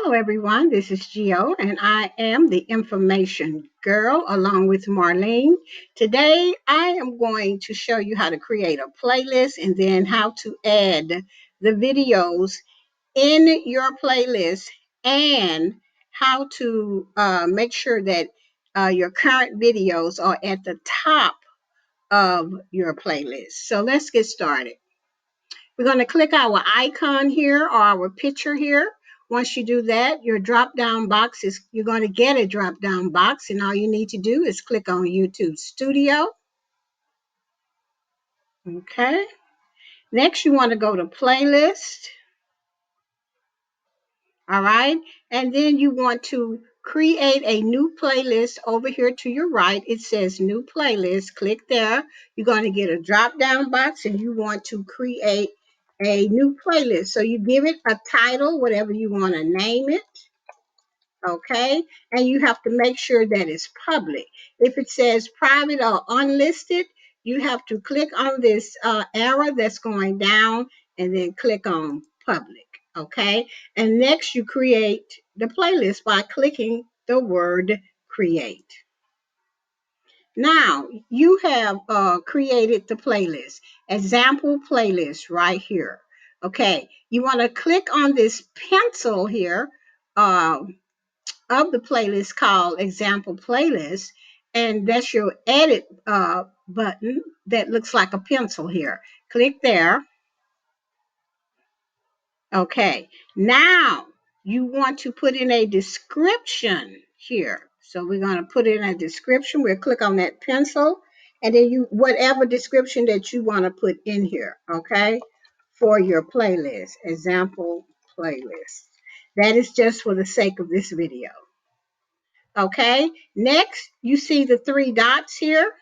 Hello, everyone. This is Gio, and I am the information girl along with Marlene. Today, I am going to show you how to create a playlist and then how to add the videos in your playlist and how to make sure that your current videos are at the top of your playlist. So, let's get started. We're going to click our icon here or our picture here. Once you do that, your drop down box is, you're going to get a drop down box, and all you need to do is click on YouTube Studio. Okay. Next, you want to go to playlist. All right. And then you want to create a new playlist over here to your right. It says new playlist. Click there. You're going to get a drop down box and you want to create a new playlist. So you give it a title, whatever you want to name it. Okay. And you have to make sure that it's public. If it says private or unlisted, you have to click on this arrow that's going down and then click on public. Okay. And next, you create the playlist by clicking the word create. Now, you have created the playlist, example playlist right here. Okay. You want to click on this pencil here. Of the playlist called example playlist, and that's your edit button that looks like a pencil here. Click there. Okay, now you want to put in a description here, so we're going to put in a description. We'll click on that pencil and then you whatever description that you want to put in here. Okay, for your playlist, example playlist. That is just for the sake of this video. Okay, next you see the three dots here.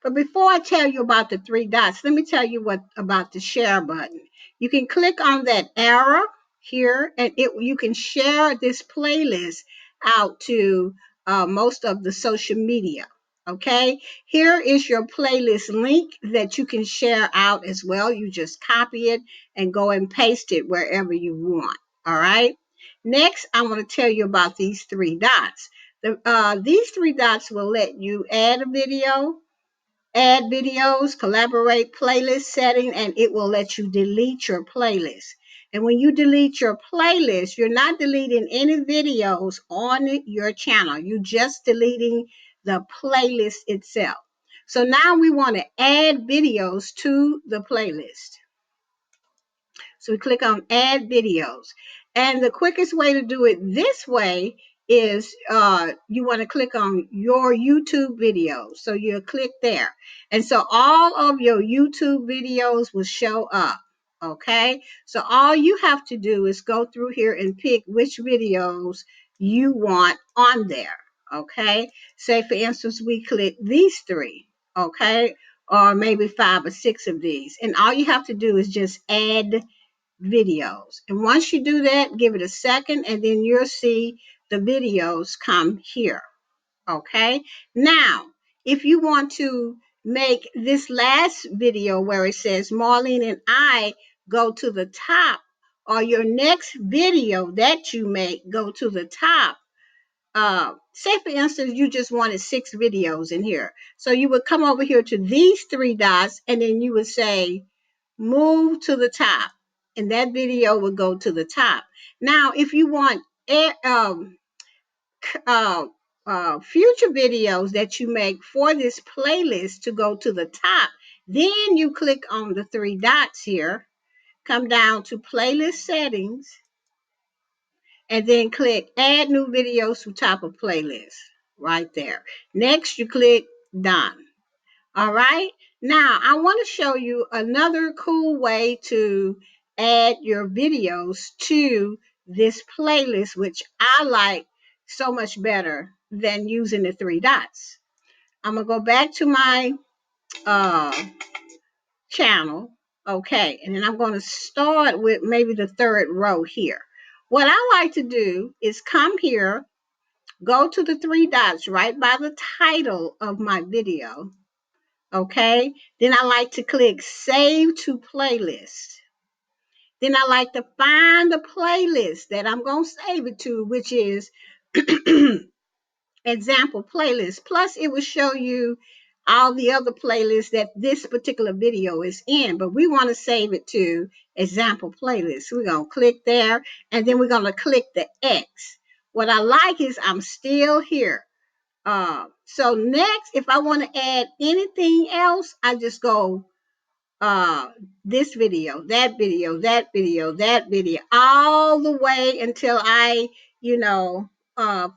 But before I tell you about the three dots, let me tell you what about the share button. You can click on that arrow here and you can share this playlist out to most of the social media. Okay, here is your playlist link that you can share out as well. You just copy it and go and paste it wherever you want. All right. Next, I want to tell you about these three dots. These three dots will let you add a video, add videos, collaborate, playlist setting, and it will let you delete your playlist. And when you delete your playlist, you're not deleting any videos on your channel. You're just deleting the playlist itself. So now we want to add videos to the playlist. So we click on add videos. And the quickest way to do it this way is you want to click on your YouTube videos. So you'll click there. And so all of your YouTube videos will show up. Okay. So all you have to do is go through here and pick which videos you want on there. Okay. Say, for instance, we click these three. Okay. Or maybe 5 or 6 of these. And all you have to do is just add videos. And once you do that, give it a second and then you'll see the videos come here. Okay. Now, if you want to make this last video where it says Marlene and I go to the top, or your next video that you make go to the top, say for instance, you just wanted 6 videos in here. So you would come over here to these 3 dots and then you would say, move to the top, and that video will go to the top. Now, if you want uh, future videos that you make for this playlist to go to the top, then you click on the 3 dots here, come down to playlist settings, and then click add new videos to top of playlist right there. Next, you click done. All right. Now, I want to show you another cool way to add your videos to this playlist, which I like so much better than using the 3 dots. I'm going to go back to my uh, channel. Okay. And then I'm going to start with maybe the 3rd row here. What I like to do is come here, go to the 3 dots right by the title of my video. Okay, then I like to click save to playlist. Then I like to find the playlist that I'm going to save it to, which is example playlist. Plus, it will show you all the other playlists that this particular video is in, but we want to save it to example playlist. So we're going to click there, and then we're going to click the X. What I like is I'm still here. So next, if I want to add anything else, I just go uh this video, that video, that video, that video, all the way until I,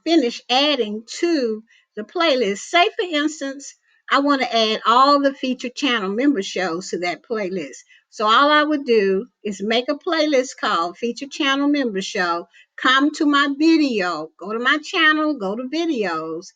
finish adding to the playlist. Say for instance, I want to add all the featured channel member shows to that playlist. So all I would do is make a playlist called featured channel member show, come to my video, go to my channel, go to videos.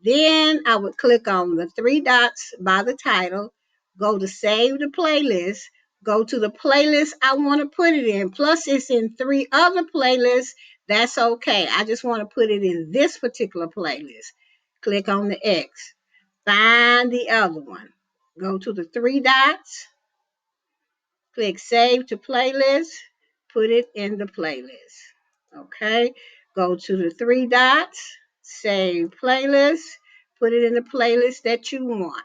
Then I would click on the three dots by the title, go to save the playlist, go to the playlist I want to put it in. Plus, it's in 3 other playlists. That's okay. I just want to put it in this particular playlist. Click on the X, find the other one, go to the 3 dots, click save to playlist, put it in the playlist. Okay, go to the 3 dots, save playlist, put it in the playlist that you want.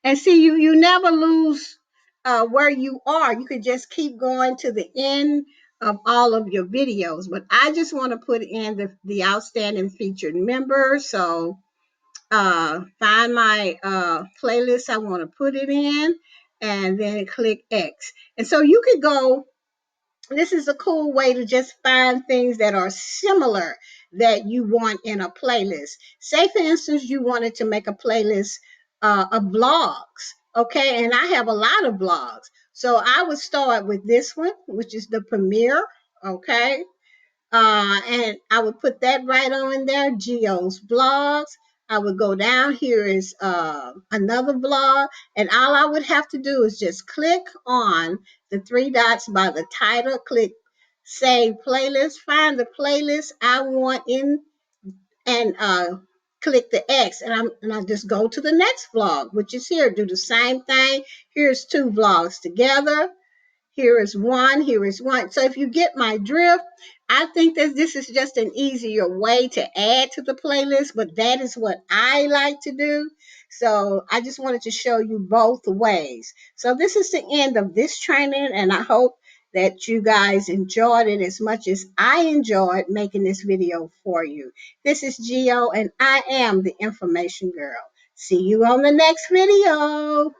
And see, you never lose where you are. You could just keep going to the end of all of your videos. But I just want to put in the outstanding featured member. So find my playlist I want to put it in, and then click X. And so you could go, this is a cool way to just find things that are similar that you want in a playlist. Say, for instance, you wanted to make a playlist of blogs, okay? And I have a lot of blogs. So I would start with this one, which is the premiere, okay? And I would put that right on in there, Geo's blogs. I would go down here is another blog, and all I would have to do is just click on the 3 dots by the title, click save playlist, find the playlist I want in, and click the X, and I just go to the next vlog, which is here. Do the same thing. Here's 2 vlogs together. Here is one, here is one. So if you get my drift, I think that this is just an easier way to add to the playlist, but that is what I like to do. So I just wanted to show you both ways. So this is the end of this training, and I hope that you guys enjoyed it as much as I enjoyed making this video for you. This is Geo, and I am the Information Girl. See you on the next video.